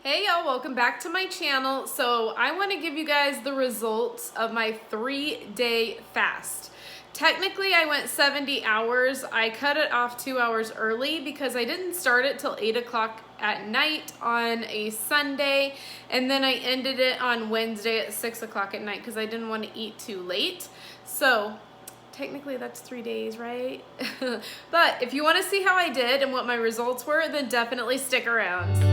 Hey y'all, welcome back to my channel. So I want to give you guys the results of my 3-day fast. Technically I went 70 hours. I cut it off 2 hours early because I didn't start it till 8 o'clock at night on a Sunday, and then I ended it on Wednesday at 6 o'clock at night because I didn't want to eat too late. So technically that's 3 days, right? But if you want to see how I did and what my results were, then definitely stick around.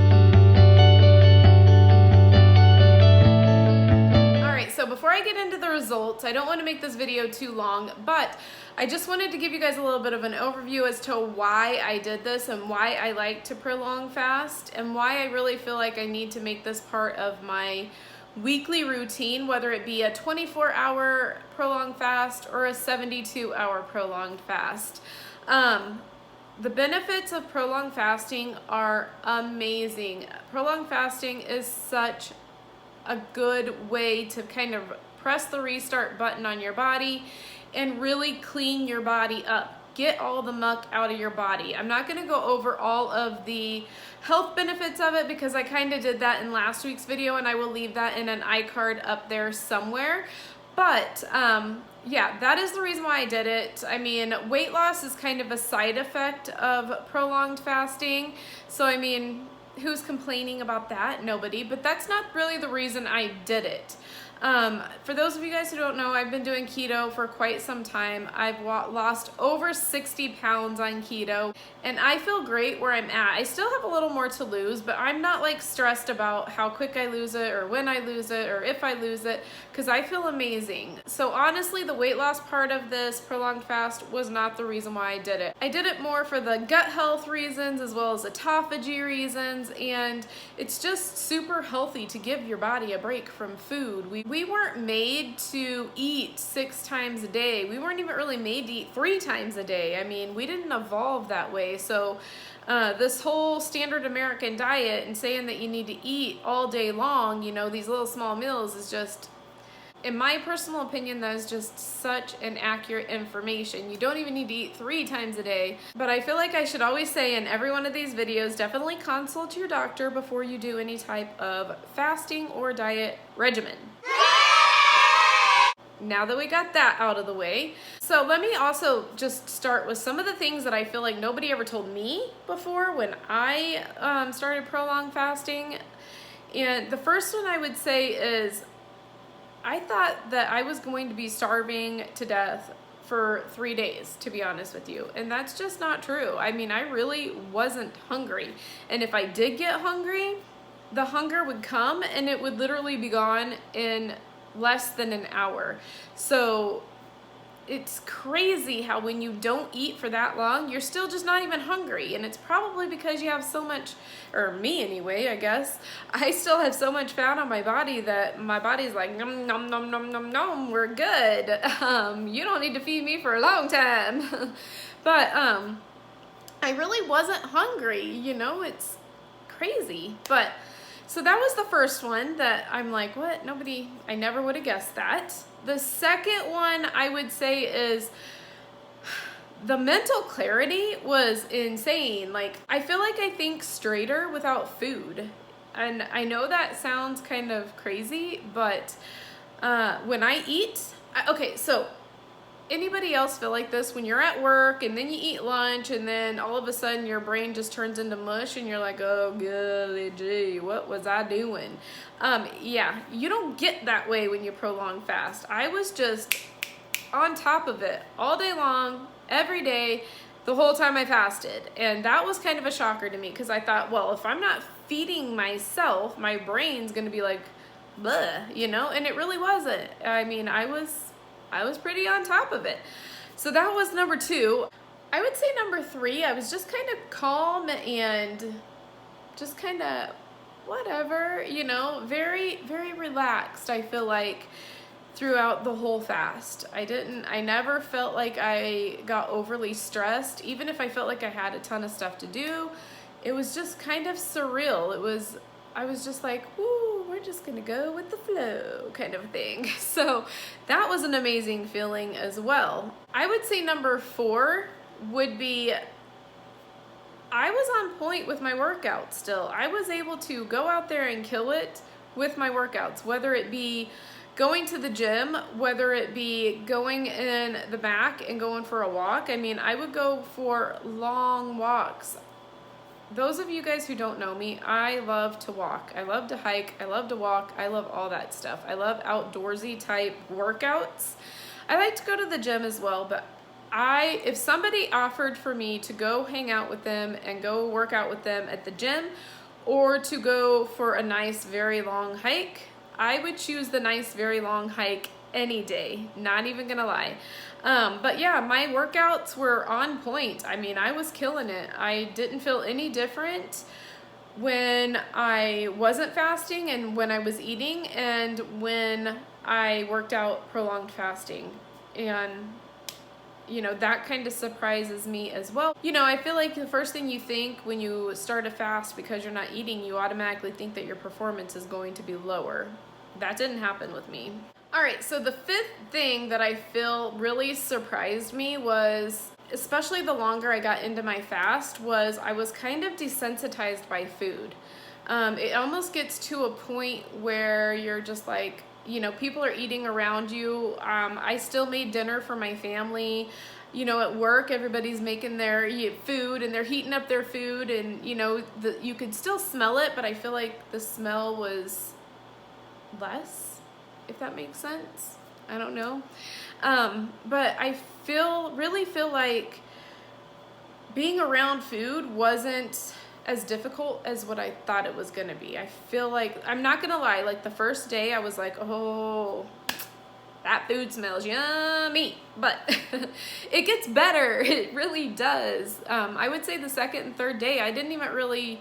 So before I get into the results, I don't want to make this video too long, but I just wanted to give you guys a little bit of an overview as to why I did this and why I like to prolong fast and why I really feel like I need to make this part of my weekly routine, whether it be a 24-hour prolonged fast or a 72-hour prolonged fast. The benefits of prolonged fasting are amazing. Prolonged fasting is such a good way to kind of press the restart button on your body and really clean your body up. Get all the muck out of your body. I'm not going to go over all of the health benefits of it because I kind of did that in last week's video, and I will leave that in an iCard up there somewhere. But yeah, that is the reason why I did it. I mean, weight loss is kind of a side effect of prolonged fasting. So I mean, who's complaining about that? Nobody. But that's not really the reason I did it. For those of you guys who don't know, I've been doing keto for quite some time. I've lost over 60 pounds on keto, and I feel great where I'm at. I still have a little more to lose, but I'm not like stressed about how quick I lose it or when I lose it or if I lose it, because I feel amazing. So honestly, the weight loss part of this prolonged fast was not the reason why I did it. I did it more for the gut health reasons as well as autophagy reasons, and it's just super healthy to give your body a break from food. We weren't made to eat 6 times a day. We weren't even really made to eat 3 times a day. I mean, we didn't evolve that way. So this whole standard American diet and saying that you need to eat all day long, you know, these little small meals is just, in my personal opinion, that is just such inaccurate information. You don't even need to eat 3 times a day. But I feel like I should always say in every one of these videos, definitely consult your doctor before you do any type of fasting or diet regimen. Now that we got that out of the way, so let me also just start with some of the things that I feel like nobody ever told me before when I started prolonged fasting. And the first one I would say is I thought that I was going to be starving to death for 3 days, to be honest with you. And that's just not true. I mean, I really wasn't hungry. And if I did get hungry, the hunger would come and it would literally be gone in less than an hour. So it's crazy how when you don't eat for that long, you're still just not even hungry. And it's probably because you have so much, or me anyway, I guess, I still have so much fat on my body that my body's like, nom, nom, nom, nom, nom, nom, we're good. You don't need to feed me for a long time. But I really wasn't hungry, you know, it's crazy. But so that was the first one that I'm like, what? I never would have guessed that. The second one I would say is the mental clarity was insane. Like, I feel like I think straighter without food. And I know that sounds kind of crazy, but when I eat, okay, so anybody else feel like this when you're at work and then you eat lunch and then all of a sudden your brain just turns into mush and you're like, oh golly gee, what was I doing? Yeah, you don't get that way when you prolong fast. I was just on top of it all day long, every day, the whole time I fasted. And that was kind of a shocker to me because I thought, well, if I'm not feeding myself, my brain's gonna be like, bleh, you know? And it really wasn't. I mean, I was pretty on top of it. So that was number 2. I would say number 3, I was just kind of calm and just kind of whatever, you know, very, very relaxed, I feel like, throughout the whole fast. I never felt like I got overly stressed. Even if I felt like I had a ton of stuff to do, it was just kind of surreal. I was just like, woo, we're just gonna go with the flow kind of thing. So that was an amazing feeling as well. I would say number 4 would be I was on point with my workouts still. I was able to go out there and kill it with my workouts, whether it be going to the gym, whether it be going in the back and going for a walk. I mean, I would go for long walks. Those of you guys who don't know me, I love to walk. I love to hike. I love to walk. I love all that stuff. I love outdoorsy type workouts. I like to go to the gym as well, but if somebody offered for me to go hang out with them and go work out with them at the gym, or to go for a nice, very long hike, I would choose the nice, very long hike any day. Not even gonna lie. But yeah, my workouts were on point. I mean, I was killing it. I didn't feel any different when I wasn't fasting and when I was eating and when I worked out prolonged fasting. And you know, that kind of surprises me as well. You know, I feel like the first thing you think when you start a fast because you're not eating, you automatically think that your performance is going to be lower. That didn't happen with me. All right, so the fifth thing that I feel really surprised me was, especially the longer I got into my fast, was I was kind of desensitized by food. It almost gets to a point where you're just like, you know, people are eating around you. I still made dinner for my family. You know, at work, everybody's making their food and they're heating up their food, and you know, you could still smell it, but I feel like the smell was less, if that makes sense. I don't know. But I really feel like being around food wasn't as difficult as what I thought it was gonna be. I feel like, I'm not gonna lie, like the first day I was like, oh, that food smells yummy, but it gets better. It really does. I would say the second and third day, I didn't even really,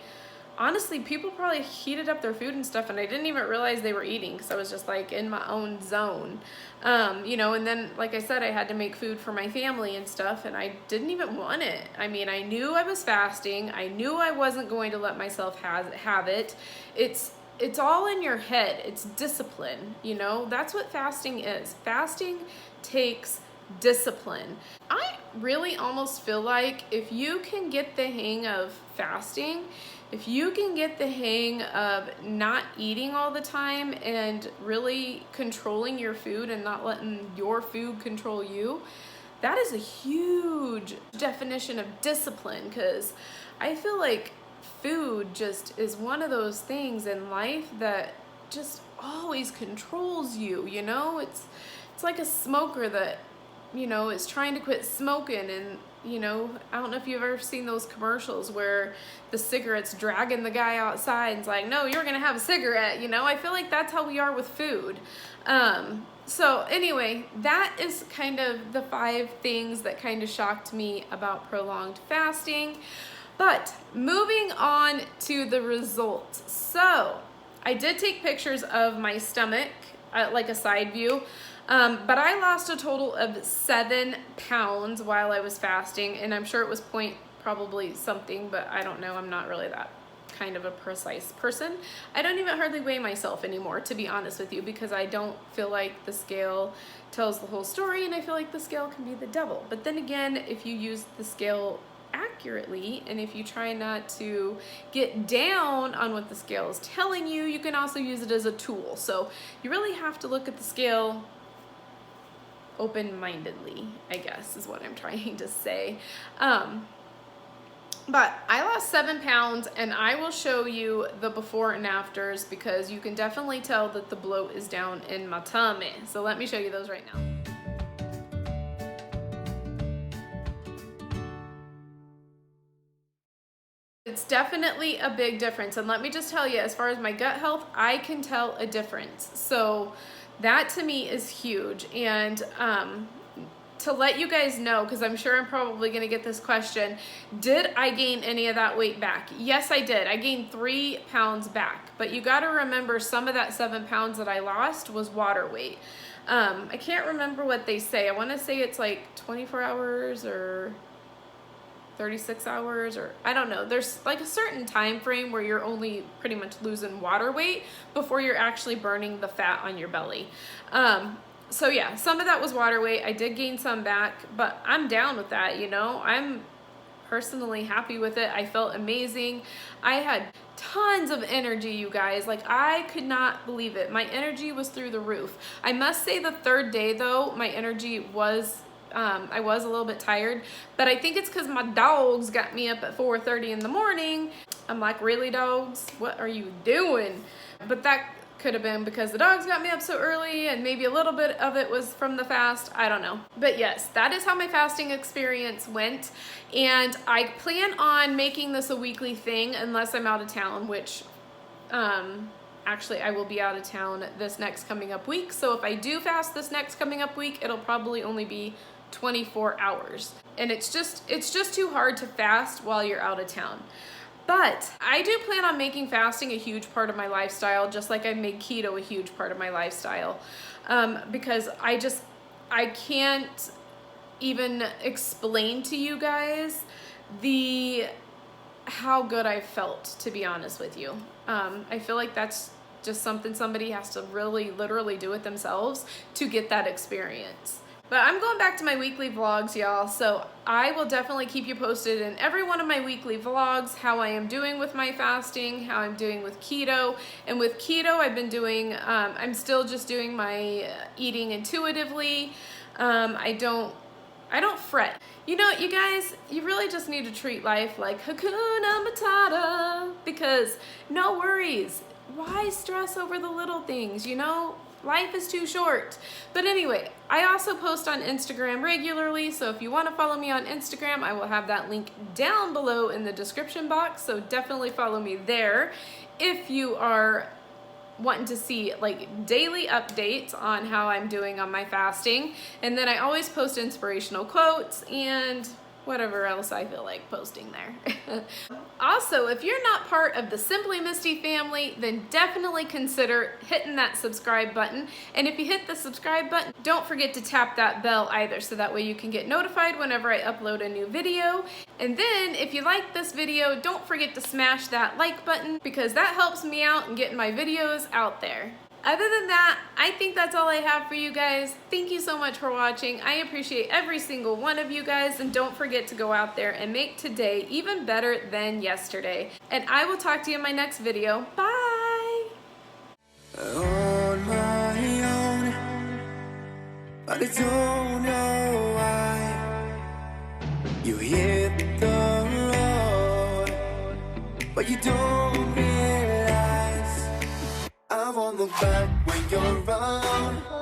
honestly, people probably heated up their food and stuff and I didn't even realize they were eating because I was just like in my own zone. You know, and then, like I said, I had to make food for my family and stuff and I didn't even want it. I mean, I knew I was fasting. I knew I wasn't going to let myself have it. It's all in your head. It's discipline, you know? That's what fasting is. Fasting takes discipline. I really almost feel like if you can get the hang of fasting, if you can get the hang of not eating all the time and really controlling your food and not letting your food control you, that is a huge definition of discipline, because I feel like food just is one of those things in life that just always controls you, you know? It's like a smoker that, you know, is trying to quit smoking, and you know, I don't know if you've ever seen those commercials where the cigarette's dragging the guy outside and it's like, no, you're gonna have a cigarette, you know? I feel like that's how we are with food. So anyway, that is kind of the 5 things that kind of shocked me about prolonged fasting. But moving on to the results. So I did take pictures of my stomach, like a side view. But I lost a total of 7 pounds while I was fasting, and I'm sure it was probably something, but I don't know. I'm not really that kind of a precise person. I don't even hardly weigh myself anymore, to be honest with you, because I don't feel like the scale tells the whole story, and I feel like the scale can be the devil. But then again, if you use the scale accurately, and if you try not to get down on what the scale is telling you, you can also use it as a tool. So you really have to look at the scale open-mindedly, I guess is what I'm trying to say. But I lost 7 pounds, and I will show you the before and afters because you can definitely tell that the bloat is down in my tummy. So let me show you those right now. It's definitely a big difference, and let me just tell you, as far as my gut health, I can tell a difference. So that to me is huge. And to let you guys know, because I'm sure I'm probably going to get this question, did I gain any of that weight back? Yes, I did. I gained 3 pounds back, but you got to remember some of that 7 pounds that I lost was water weight. I can't remember what they say. I want to say it's like 24 hours or 36 hours, or I don't know. There's like a certain time frame where you're only pretty much losing water weight before you're actually burning the fat on your belly. So yeah, some of that was water weight. I did gain some back, but I'm down with that, you know. I'm personally happy with it. I felt amazing. I had tons of energy, you guys. Like, I could not believe it. My energy was through the roof. I must say the third day though, my energy was, I was a little bit tired, but I think it's because my dogs got me up at 4:30 in the morning. I'm like, really, dogs? What are you doing? But that could have been because the dogs got me up so early, and maybe a little bit of it was from the fast. I don't know. But yes, that is how my fasting experience went. And I plan on making this a weekly thing unless I'm out of town, which actually I will be out of town this next coming up week. So if I do fast this next coming up week, it'll probably only be 24 hours. And it's just too hard to fast while you're out of town. But I do plan on making fasting a huge part of my lifestyle, just like I made keto a huge part of my lifestyle, because I can't even explain to you guys how good I felt, to be honest with you. I feel like that's just something somebody has to really literally do it themselves to get that experience. But I'm going back to my weekly vlogs, y'all, so I will definitely keep you posted in every one of my weekly vlogs, how I am doing with my fasting, how I'm doing with keto. And with keto, I've been doing, I'm still just doing my eating intuitively. I don't fret. You know, you guys, you really just need to treat life like Hakuna Matata, because no worries. Why stress over the little things, you know? Life is too short. But anyway, I also post on Instagram regularly, so if you want to follow me on Instagram, I will have that link down below in the description box, so definitely follow me there if you are wanting to see like daily updates on how I'm doing on my fasting. And then I always post inspirational quotes and whatever else I feel like posting there. Also, if you're not part of the Simply Misty family, then definitely consider hitting that subscribe button. And if you hit the subscribe button, don't forget to tap that bell either, so that way you can get notified whenever I upload a new video. And then if you like this video, don't forget to smash that like button, because that helps me out in getting my videos out there. Other than that, I think that's all I have for you guys. Thank you so much for watching. I appreciate every single one of you guys, and don't forget to go out there and make today even better than yesterday. And I will talk to you in my next video. Bye! On my own, but I don't know why you hit the road, but you don't realize I won't look back when you're around.